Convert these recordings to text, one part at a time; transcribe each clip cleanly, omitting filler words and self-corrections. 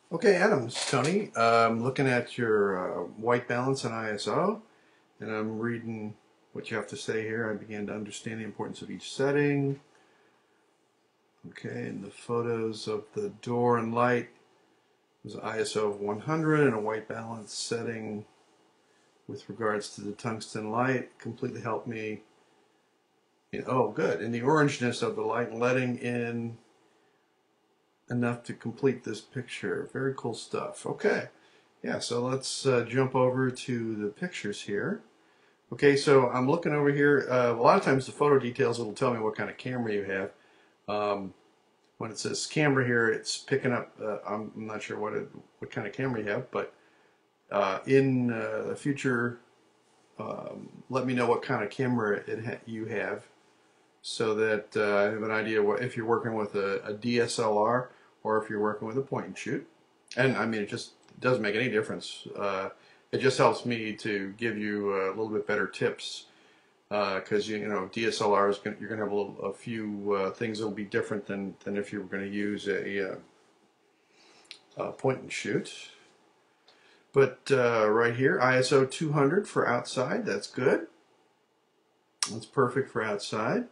Okay, Adam, this is Tony. I'm looking at your white balance and ISO, and I'm reading what you have to say here. I began to understand the importance of each setting. Okay, and the photos of the door and light was an ISO of 100 and a white balance setting with regards to the tungsten light. Completely helped me. Oh, good. And the orangeness of the light, letting in enough to complete this picture. Very cool stuff. Okay. Yeah, so let's jump over to the pictures here. Okay, so I'm looking over here. A lot of times the photo details will tell me what kind of camera you have. When it says camera here, it's picking up, I'm not sure what kind of camera you have, but in the future, let me know what kind of camera you have so that I have an idea if you're working with a DSLR or if you're working with a point and shoot. And I mean, it just doesn't make any difference. It just helps me to give you a little bit better tips because you know DSLR is you're going to have a few things that will be different than if you were going to use a point and shoot. But right here, ISO 200 for outside. That's good. That's perfect for outside.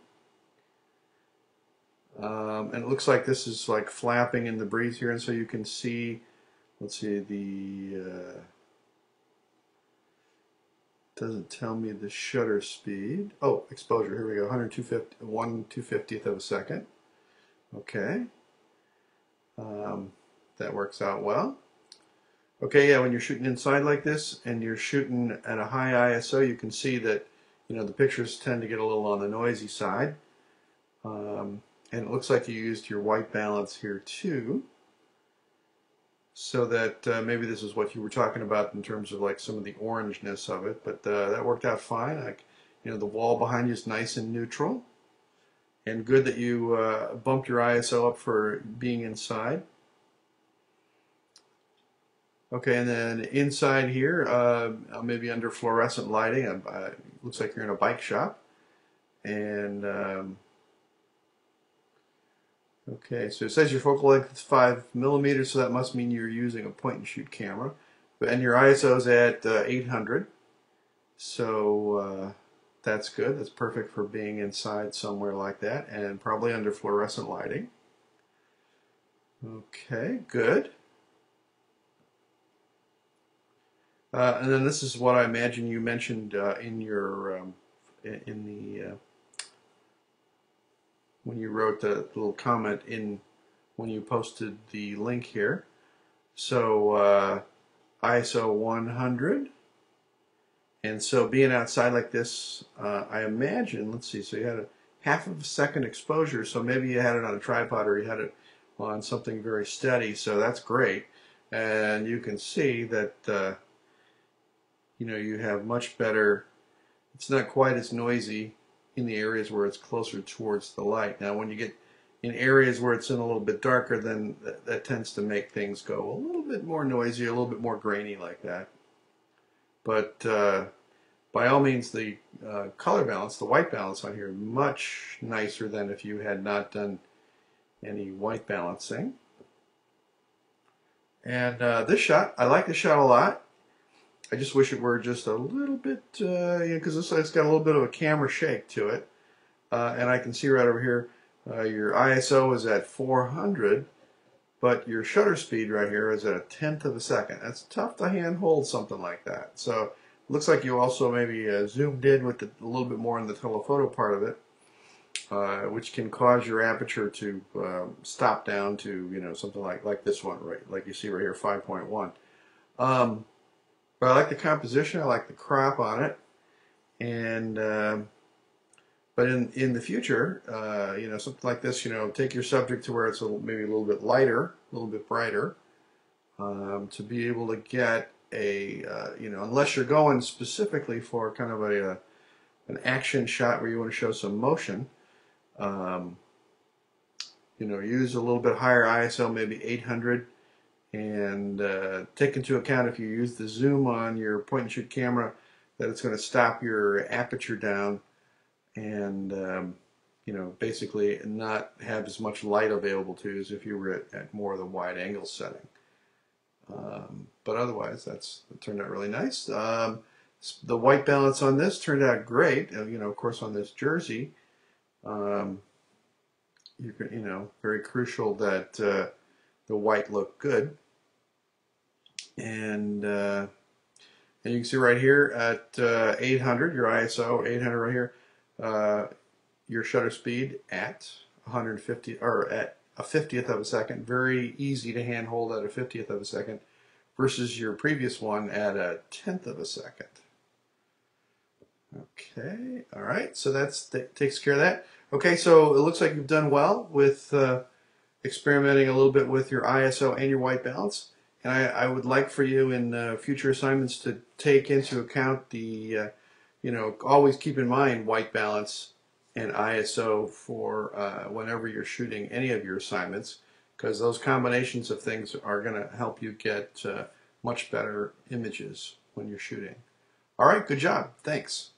And it looks like this is like flapping in the breeze here, and so you can see, let's see, the doesn't tell me the shutter speed. Oh, exposure, here we go, 1/250th of a second. Okay, that works out well. Okay, yeah, when you're shooting inside like this and you're shooting at a high ISO, you can see that, you know, the pictures tend to get a little on the noisy side. And it looks like you used your white balance here too, so that maybe this is what you were talking about in terms of like some of the orangeness of it, but that worked out fine. Like, you know, the wall behind you is nice and neutral, and good that you bumped your ISO up for being inside. Okay, and then inside here, maybe under fluorescent lighting, looks like you're in a bike shop, and okay, so it says your focal length is 5 millimeters, so that must mean you're using a point and shoot camera. And your ISO is at 800, so that's good. That's perfect for being inside somewhere like that, and probably under fluorescent lighting. Okay, good. And then this is what I imagine you mentioned in your in the when you wrote the little comment in when you posted the link here. So ISO 100. And so being outside like this, I imagine, let's see, so you had a half of a second exposure, so maybe you had it on a tripod or you had it on something very steady, so that's great. And you can see that, you know, you have much better, it's not quite as noisy in the areas where it's closer towards the light. Now, when you get in areas where it's in a little bit darker, then that tends to make things go a little bit more noisy, a little bit more grainy like that. But by all means, the color balance, the white balance on here, much nicer than if you had not done any white balancing. And this shot, I like this shot a lot. I just wish it were just a little bit, you know, because this it's got a little bit of a camera shake to it. And I can see right over here, your ISO is at 400, but your shutter speed right here is at 1/10 of a second. That's tough to hand hold something like that. So it looks like you also maybe zoomed in with a little bit more in the telephoto part of it, which can cause your aperture to stop down to, you know, something like this one, right? Like you see right here, 5.1. But I like the composition. I like the crop on it, and but in the future, you know, something like this, you know, take your subject to where it's maybe a little bit lighter, a little bit brighter, to be able to get a, you know, unless you're going specifically for kind of an action shot where you want to show some motion, um, you know, use a little bit higher ISO, maybe 800, and take into account if you use the zoom on your point and shoot camera that it's going to stop your aperture down and you know, basically not have as much light available to you as if you were at more of the wide angle setting. But otherwise, it turned out really nice. The white balance on this turned out great. Of course, on this jersey, very crucial that the white looked good. And you can see right here at 800, your ISO 800 right here, your shutter speed at 150 or at a 50th of a second. Very easy to hand hold at a 50th of a second versus your previous one at a 10th of a second. Okay, all right, so that takes care of that. Okay, so it looks like you've done well with experimenting a little bit with your ISO and your white balance. And I would like for you in future assignments to take into account the, always keep in mind white balance and ISO for whenever you're shooting any of your assignments, because those combinations of things are going to help you get much better images when you're shooting. All right, good job. Thanks.